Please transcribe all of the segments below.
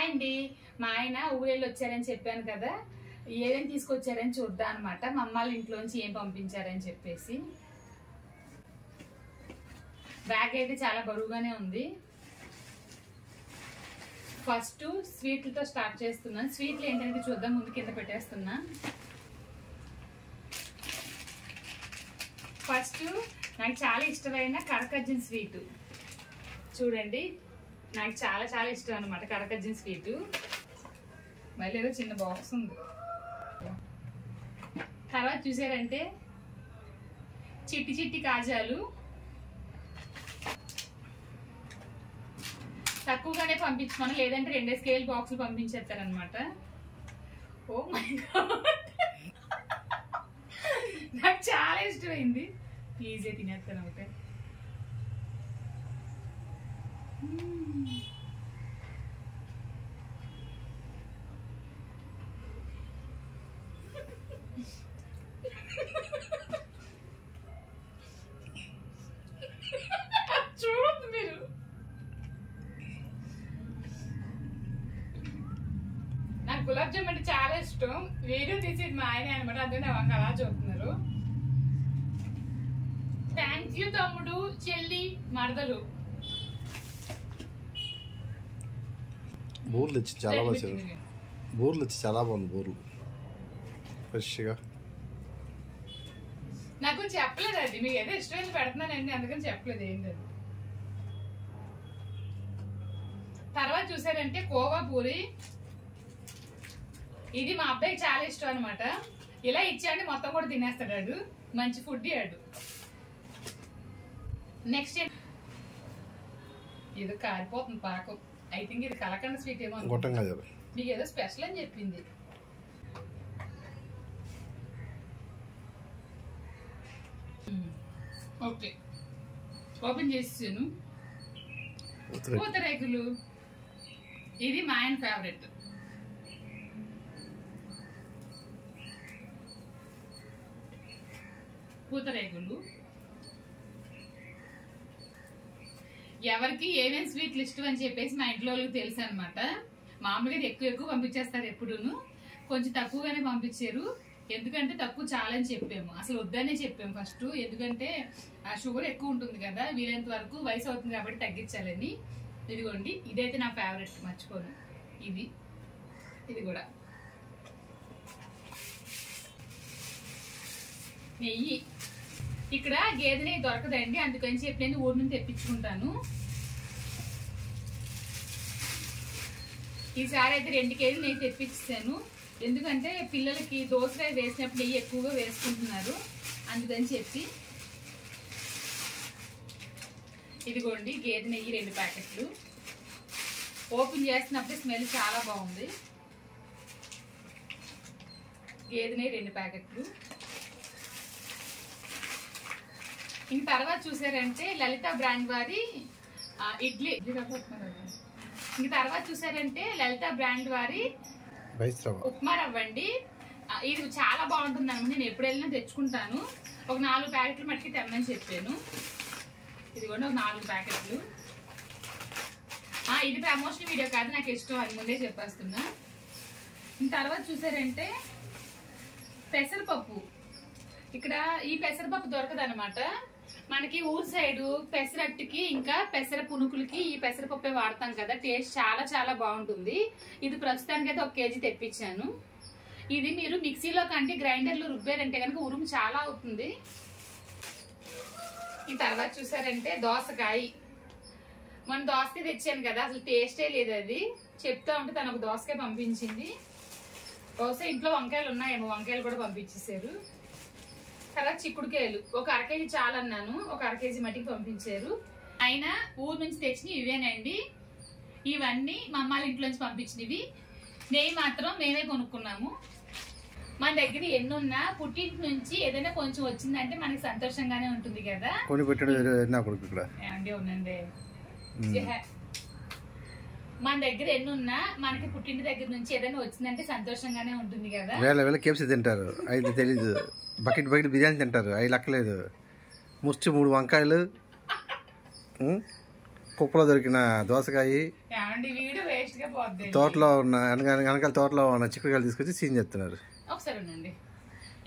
Hi అండి. మా ఆయన ఊరెళ్ళి వచ్చారని చెప్పాను కదా, ఏమేమి తీసుకొచ్చారని చూద్దాం అనమాట. మా అమ్మాళ్ళ ఇంట్లోంచి ఏం పంపించారని చెప్పేసి. బ్యాగ్ అయితే చాలా బరువుగానే ఉంది. ఫస్ట్ స్వీట్లతో స్టార్ట్ చేస్తున్నాను. స్వీట్లు ఏంటంటే చూద్దాం, ముందు కింద పెట్టేస్తున్నా. ఫస్ట్ నాకు చాలా ఇష్టమైన కరకజ్జన్ స్వీట్ చూడండి. నాకు చాలా చాలా ఇష్టం అనమాట కరకజ్జన్ స్వీటు. మళ్ళీ ఏదో చిన్న బాక్స్ ఉంది. తర్వాత చూసారంటే చిట్టి చిట్టి కాజాలు తక్కువగానే పంపించమని, లేదంటే 2 స్కేల్ బాక్సులు పంపించేస్తారనమాట. ఓ మై గాడ్, నాకు చాలా ఇష్టమైంది. ఈజీ తినేస్తాను ఒకటే. చూడద్దు మీరు. నాకు గులాబ్ జామ్ అంటే చాలా ఇష్టం. వీడియో తీసేది మా ఆయన అనమాట, అందుకే నా వంక అలా చూస్తున్నారు. థ్యాంక్ యూ తమ్ముడు, చెల్లి, మరదలు. బూర్లు వచ్చి చాలా బాగా, బూర్లు వచ్చి చాలా బాగుంది. బూర్లు ఫ్రెష్గా. నాకు చెప్పలేదు అది, మీకు ఏదో ఇష్టమైంది పెడుతున్నానండి, అందుకని చెప్పలేదు ఏంటది. తర్వాత చూసారంటే కోవా పూరి. ఇది మా అబ్బాయికి చాలా ఇష్టం అనమాట. ఇలా ఇచ్చాడు మొత్తం కూడా తినేస్తాడు, మంచి ఫుడ్ ఆడు. నెక్స్ట్ ఇది కారిపోతుంది పాకం. ఐ థింక్ ఇది కలకండ స్వీట్ ఏమో. మీకు ఏదో స్పెషల్ అని చెప్పింది. ఓకే, ఓపెన్ చేసాను. పూతరేకులు, ఇది మా ఆయన ఫేవరెట్. పూతరేకులు ఎవరికి ఏమేమి స్వీట్లు ఇష్టం అని చెప్పేసి మా ఇంట్లో వాళ్ళకి తెలుసు అనమాట. మామూలుగా ఎక్కువ పంపించేస్తారు ఎప్పుడూను, కొంచెం తక్కువగానే పంపించారు. ఎందుకంటే తక్కువ చాలా అని చెప్పాము, అసలు వద్దనే చెప్పాము ఫస్ట్. ఎందుకంటే ఆ షుగర్ ఎక్కువ ఉంటుంది కదా, వీలైనంత వరకు వయసు అవుతుంది కాబట్టి తగ్గించాలని. ఇదిగోండి, ఇదైతే నా ఫేవరెట్, మర్చిపోను. ఇది కూడా నెయ్యి. ఇక్కడ గేదె నెయ్యి దొరకదండి, అందుకని చెప్పి నేను ఊరి నుంచి తెప్పించుకుంటాను. ఈసారి అయితే 2 కేజీలు నెయ్యి తెప్పించాను. ఎందుకంటే పిల్లలకి దోసకాయ వేసినప్పుడు నెయ్యి ఎక్కువగా వేసుకుంటున్నారు, అందుకని చెప్పి. ఇదిగోండి గేదె నెయ్యి 2 ప్యాకెట్లు. ఓపెన్ చేసినప్పుడు స్మెల్ చాలా బాగుంది. గేదె నెయ్యి 2 ప్యాకెట్లు. ఇంక తర్వాత చూసారంటే లలిత బ్రాండ్ వారి ఇడ్లీ. ఇంక తర్వాత చూసారంటే లలిత బ్రాండ్ వారి ఉప్మా రవ్వండి. ఇది చాలా బాగుంటుంది అనమాట. నేను ఎప్పుడు వెళ్ళినా తెచ్చుకుంటాను. ఒక 4 ప్యాకెట్లు మట్టికి తెమ్మని చెప్పాను. ఇదిగోండి ఒక 4 ప్యాకెట్లు. ఇది ప్రమోషన్ వీడియో కాదు, నాకు ఇష్టం, అది ముందే చెప్పేస్తున్నా. తర్వాత చూసారంటే పెసరపప్పు. ఇక్కడ ఈ పెసరపప్పు దొరకదు అనమాట. మనకి ఊరు సైడు పెసరట్టుకి ఇంకా పెసర పునుకులకి ఈ పెసరపప్పే వాడతాం కదా, టేస్ట్ చాలా చాలా బాగుంటుంది. ఇది ప్రస్తుతానికి అయితే 1 కేజీ తెప్పించాను. ఇది మీరు మిక్సీలో కంటే గ్రైండర్లో రుబ్బారంటే కనుక ఉరుము చాలా అవుతుంది. ఈ తర్వాత చూసారంటే దోసకాయ. మన దోసకాయ తెచ్చాను కదా, అసలు టేస్టే లేదు. అది చెప్తా ఉంటే తను ఒక దోసకాయ పంపించింది. బహుశా ఇంట్లో వంకాయలు ఉన్నాయేమో, వంకాయలు కూడా పంపించేశారు. తర్వాత చిక్కుడుకాయలు ఒక 1/2 కేజీ చాలన్నాను, ఒక 1/2 కేజీ మట్టికి పంపించారు. అయినా ఊరు నుంచి తెచ్చినవి ఇవేనండి. ఇవన్నీ మా అమ్మాళ్ళ ఇంట్లోంచి పంపించినవి. నెయ్యి మాత్రం మేమే కొనుక్కున్నాము. మన దగ్గర ఎన్నున్నా పుట్టింటి నుంచి ఏదైనా కొంచెం వచ్చిందంటే మనకి సంతోషంగానే ఉంటుంది కదా. ఉండండి, మన దగ్గర ఎన్నున్నా మనకి పుట్టింటి దగ్గర నుంచి ఏదైనా వచ్చిందంటే సంతోషంగానే ఉంటుంది కదా. వేళ కేఎఫ్సీ తింటారు, అయితే తెలీదు. బకెట్ బిర్యానీ తింటారు, అవి లెక్కలేదు. ముష్టి 3 వంకాయలు, కుప్పలో దొరికిన దోసకాయ. టేస్ట్ గా పోద్ది. తోటలో ఉన్న వెనకాల తోటలో ఉన్న చిక్కుడుకాయలు తీసుకొచ్చి సీన్ చెప్తున్నారు. ఒకసారి ఉండండి.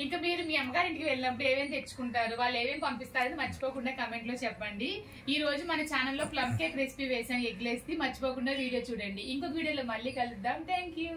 ఇంకా మీరు మీ అమ్మగారింటికి వెళ్ళినప్పుడు ఏమేమి తెచ్చుకుంటారు, వాళ్ళు ఏమేమి పంపిస్తారని మర్చిపోకుండా కమెంట్ లో చెప్పండి. ఈ రోజు మన ఛానల్లో ప్లమ్ కేక్ రెసిపీ వేసాను, ఎగ్ లేసి మర్చిపోకుండా వీడియో చూడండి. ఇంకొక వీడియోలో మళ్ళీ కలుద్దాం. Thank you.